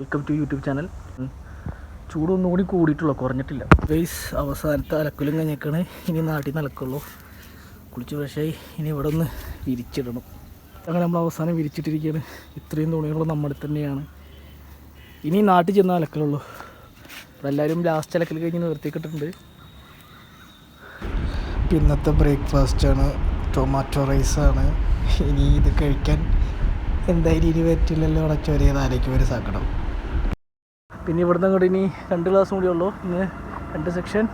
Welcome to YouTube channel. ചൂടൊന്നും കൂടി കൂടിയിട്ടുള്ളൂ, കുറഞ്ഞിട്ടില്ല guys. അവസാനത്തെ അലക്കലും കഴിഞ്ഞേക്കാണ്. ഇനി നാട്ടിൽ നിന്ന് അലക്കുള്ളൂ. കുളിച്ച് പക്ഷേ ഇനി ഇവിടെ ഒന്ന് വിരിച്ചിടണം. അങ്ങനെ നമ്മൾ അവസാനം വിരിച്ചിട്ടിരിക്കുകയാണ്. ഇത്രയും തുണികൾ നമ്മുടെ തന്നെയാണ്. ഇനി നാട്ടിൽ ചെന്നാൽ അലക്കലുള്ളൂ. അപ്പോൾ എല്ലാവരും ലാസ്റ്റ് അലക്കൽ കഴിഞ്ഞ് നിർത്തിക്കിട്ടിട്ടുണ്ട്. ഇന്നത്തെ ബ്രേക്ക്ഫാസ്റ്റാണ്, ടൊമാറ്റോ റൈസാണ്. ഇനി ഇത് കഴിക്കാൻ എന്തായാലും ഇനി പറ്റില്ലല്ലോ, അടച്ചൊരേ ആരേക്കും ഒരു സങ്കടം. പിന്നെ ഇവിടുന്ന് അങ്ങോട്ട് ഇനി 2 ക്ലാസ് കൂടി ഉള്ളൂ. ഇന്ന് 2 സെക്ഷൻ.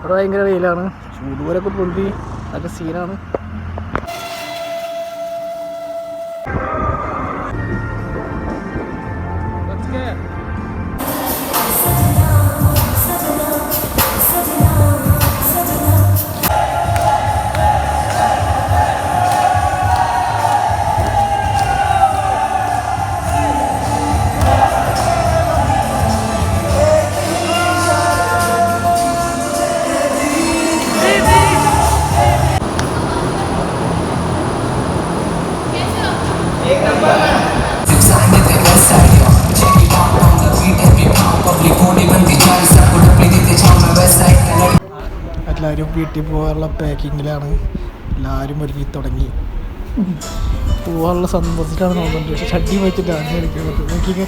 അവിടെ ഭയങ്കര വെയിലാണ്, ചൂടുപോലൊക്കെ പൊന്തി, അതൊക്കെ സീനാണ്. എല്ലാവരും വീട്ടിൽ പോകാനുള്ള പാക്കിങ്ങിലാണ്. എല്ലാവരും ഒരുങ്ങി തുടങ്ങി. പോകാനുള്ള സന്തോഷത്തിലാണ് നോക്കുന്നത്. പക്ഷെ ഷഡ്ഡി വെച്ചിട്ട് അങ്ങനെ കളിക്കുന്നത് നോക്കിക്കേ.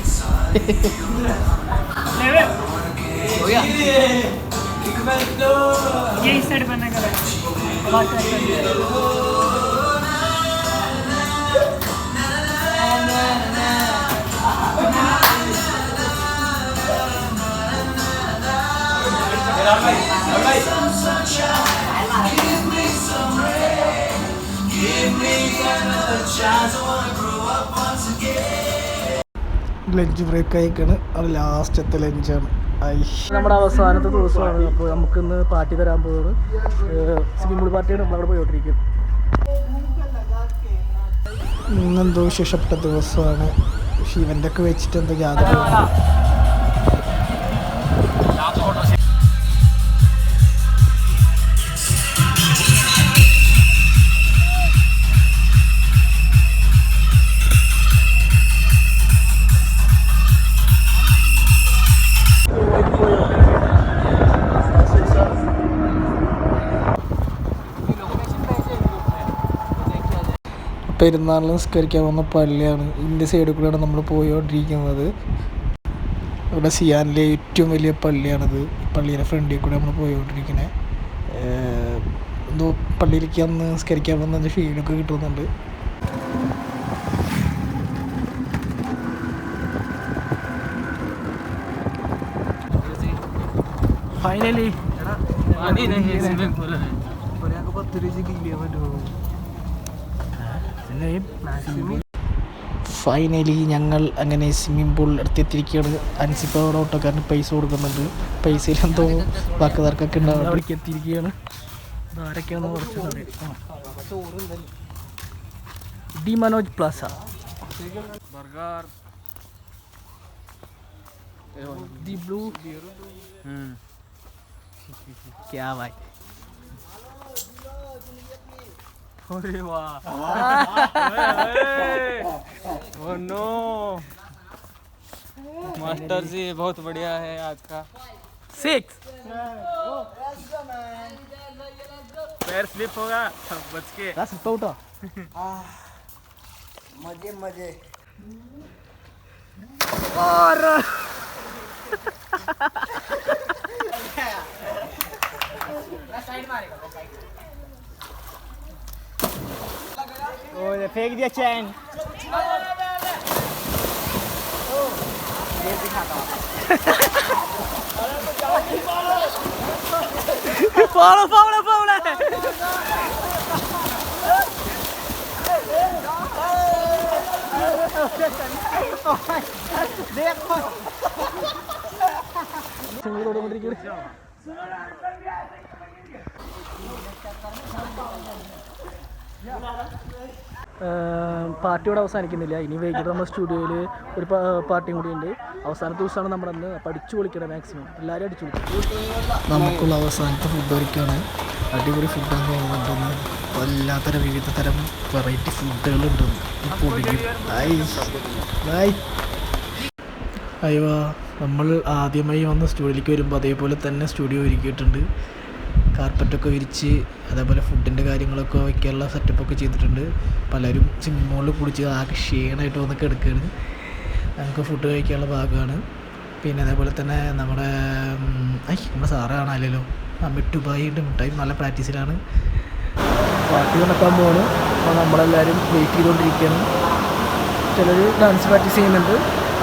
ലഞ്ച് ബ്രേക്ക് ആയിക്കാണ്. അത് ലാസ്റ്റത്തെ ലഞ്ചാണ്. നമ്മുടെ അവസാനത്തെ ദിവസമാണ്. അപ്പോൾ നമുക്കിന്ന് പാർട്ടി തരാൻ പോകുന്നത് സ്വിമ്മിംഗ് പൂൾ പാർട്ടിയാണ്. നമ്മളവിടെ പോയിക്കൊണ്ടിരിക്കും. ഇന്നെന്തോ വിശേഷപ്പെട്ട ദിവസമാണ്. ശിവൻ്റെ ഒക്കെ വെച്ചിട്ട് എന്തോ യാതൊരു പെരുന്നാളിന് നിസ്കരിക്കാൻ വന്ന പള്ളിയാണ്. ഇതിൻ്റെ സൈഡിൽ കൂടെയാണ് നമ്മൾ പോയിക്കൊണ്ടിരിക്കുന്നത്. ഇവിടെ സിയാനിലെ ഏറ്റവും വലിയ പള്ളിയാണിത്. പള്ളിയുടെ ഫ്രണ്ടിൽ കൂടെ നമ്മൾ പോയിക്കൊണ്ടിരിക്കുന്നത്. എന്തോ പള്ളിയിലേക്ക് അന്ന് നിസ്കരിക്കാൻ വന്നതിൻ്റെ ഫീലൊക്കെ കിട്ടുന്നുണ്ട്. ഫൈനലി ഞങ്ങൾ അങ്ങനെ സ്വിമ്മിംഗ് പൂൾ എടുത്തെത്തിയിരിക്കുകയാണ്. അൻസിപ്പയുടെ ഓട്ടോക്കാരന് പൈസ കൊടുക്കുന്നുണ്ട്. പൈസയിൽ എന്തോ വാക്ക് തർക്കൊക്കെ ഉണ്ടാവും. അവിടേക്ക് എത്തിയിരിക്കുകയാണ്. ആരൊക്കെയാണെന്ന് കുറച്ച് D Manoj Plaza, the blue. क्या भाई, अरे वाह, ओह नो मास्टर जी, बहुत बढ़िया है आज का 6. पैर स्लिप होगा, बच के बस टोटा मजे मजे. और ओह फेंक दिया चैन. ये दिखाता पावड़ा पावड़ा पावड़ा देखो പാർട്ടിയോടെ അവസാനിക്കുന്നില്ല. ഇനി വൈകിട്ട് നമ്മുടെ സ്റ്റുഡിയോയിൽ ഒരു പാർട്ടിയും കൂടി ഉണ്ട്. അവസാനത്തെ ദിവസമാണ് നമ്മുടെ അന്ന്. അപ്പോൾ അടിച്ചു പൊളിക്കണം, മാക്സിമം എല്ലാവരും അടിച്ചു പൊളിക്കും. നമുക്കുള്ള അവസാനത്തെ ഫുഡ് ഒരുക്കാണ്. അടിപൊളി ഫുഡാന്ന് തോന്നുന്നുണ്ടെന്ന്. എല്ലാത്തരം വിവിധ തരം വെറൈറ്റി ഫുഡുകളുണ്ട്. അയ്യോ, നമ്മൾ ആദ്യമായി വന്ന സ്റ്റുഡിയോയിലേക്ക് വരുമ്പോൾ അതേപോലെ തന്നെ സ്റ്റുഡിയോ ഒരുക്കിയിട്ടുണ്ട്. കാർപ്പറ്റൊക്കെ വിരിച്ച് അതേപോലെ ഫുഡിൻ്റെ കാര്യങ്ങളൊക്കെ വയ്ക്കാനുള്ള സെറ്റപ്പൊക്കെ ചെയ്തിട്ടുണ്ട്. പലരും സ്വിമ്മിംഗ് പൂളിൽ കുടിച്ച് ആകെ ക്ഷീണമായിട്ട് വന്നൊക്കെ എടുക്കുകയാണ്. ഞങ്ങൾക്ക് ഫുഡ് കഴിക്കാനുള്ള ഭാഗമാണ്. പിന്നെ അതേപോലെ തന്നെ നമ്മുടെ സാറ് കാണാമല്ലോ, മിഠുബായി ഉണ്ട്. മിഠായി നല്ല പ്രാക്ടീസിലാണ്. പാർട്ടി നടക്കാൻ പോവാണ്. അപ്പോൾ നമ്മളെല്ലാവരും വെയിറ്റ് ചെയ്തുകൊണ്ടിരിക്കുകയാണ്. ചിലർ ഡാൻസ് പ്രാക്ടീസ് ചെയ്യുന്നുണ്ട്,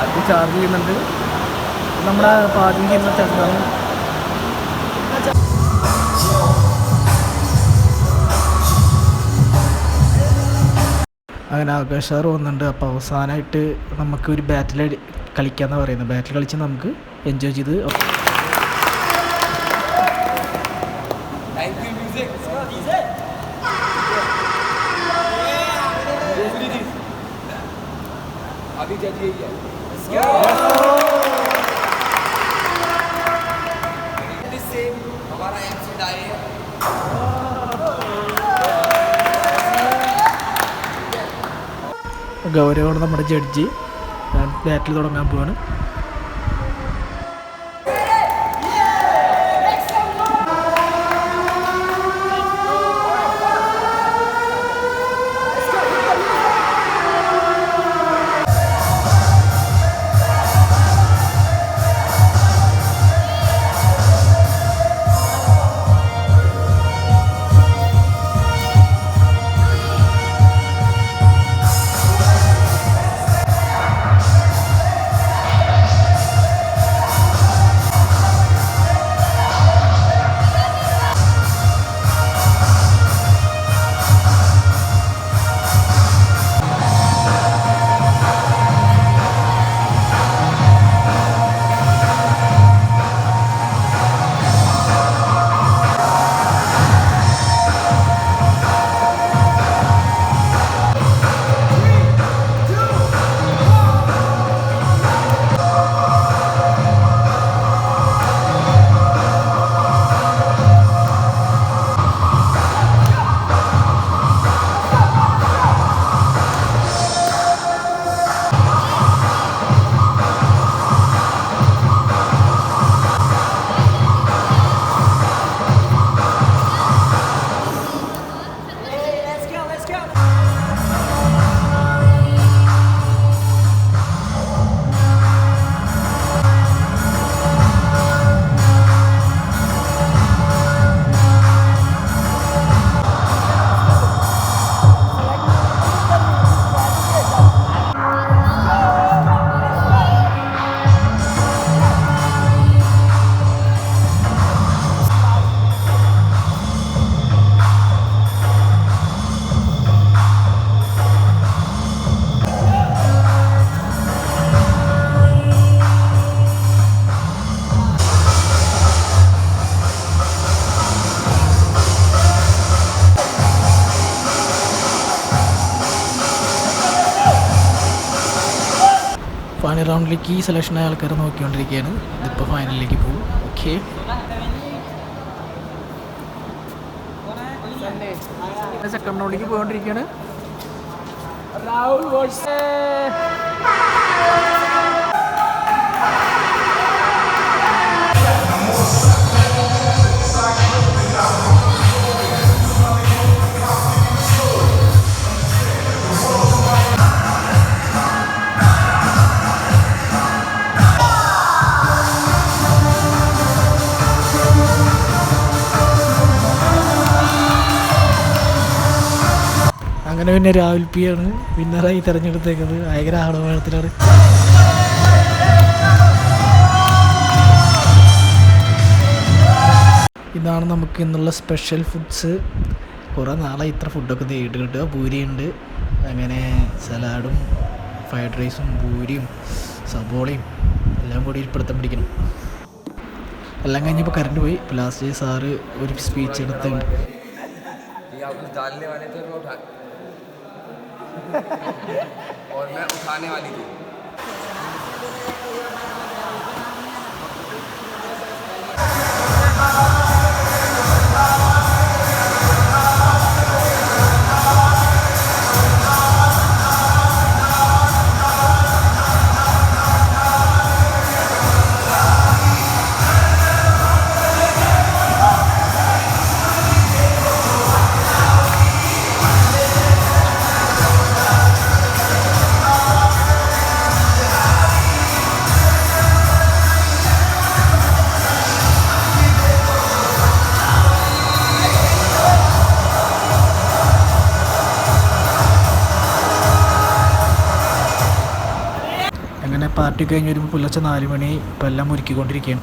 അത് ചാർജ് ചെയ്യുന്നുണ്ട്. നമ്മുടെ പാർക്കിംഗ് ചെയ്യുന്ന സ്ഥലത്താണ്. അങ്ങനെ ആകാശ് സാറ് വന്നിട്ടുണ്ട്. അപ്പോൾ അവസാനമായിട്ട് നമുക്ക് ഒരു ബാറ്റിൽ കളിക്കാമെന്നാണ് പറയുന്നത്. ബാറ്റിൽ കളിച്ച് നമുക്ക് എൻജോയ് ചെയ്ത് ഗൗരവമാണ് നമ്മുടെ ജഡ്ജി. ബാറ്റിൽ തുടങ്ങാൻ പോവാണ്. ഫൈനൽ റൗണ്ടിലേക്ക് ഈ സെലക്ഷനായ ആൾക്കാർ നോക്കിക്കൊണ്ടിരിക്കുകയാണ്. ഇതിപ്പോൾ ഫൈനലിലേക്ക് പോകും. ഓക്കെ, സെക്കൻഡ് റൗണ്ടിലേക്ക് പോയിക്കൊണ്ടിരിക്കുകയാണ്. രാഹുൽ അങ്ങനെ പിന്നെ രാഹുൽ പി ആണ് വിന്നറായി തിരഞ്ഞെടുത്തേക്കുന്നത്. ഭയങ്കര ആഹ്ലാദത്തിലാണ്. ഇതാണ് നമുക്ക് ഇന്നുള്ള സ്പെഷ്യൽ ഫുഡ്സ്. കുറേ നാളെ ഇത്ര ഫുഡൊക്കെ നേരിട്ട് കിട്ടുക. പൂരിയുണ്ട്, അങ്ങനെ സലാഡും ഫ്രൈഡ് റൈസും പൂരിയും സബോളയും എല്ലാം കൂടി ഇരിപ്പിടുത്തം പിടിക്കണം. എല്ലാം കഴിഞ്ഞപ്പോൾ കറണ്ട് പോയി. ലാസ്റ്റ് സാറ് ഒരു സ്പീച്ച് എടുത്തുണ്ട്. और मैं उठाने वाली थी. പാർട്ടി കഴിഞ്ഞ് വരുമ്പോൾ പുലർച്ചെ 4 മണി. ഇപ്പം എല്ലാം ഒരുക്കിക്കൊണ്ടിരിക്കുകയാണ്.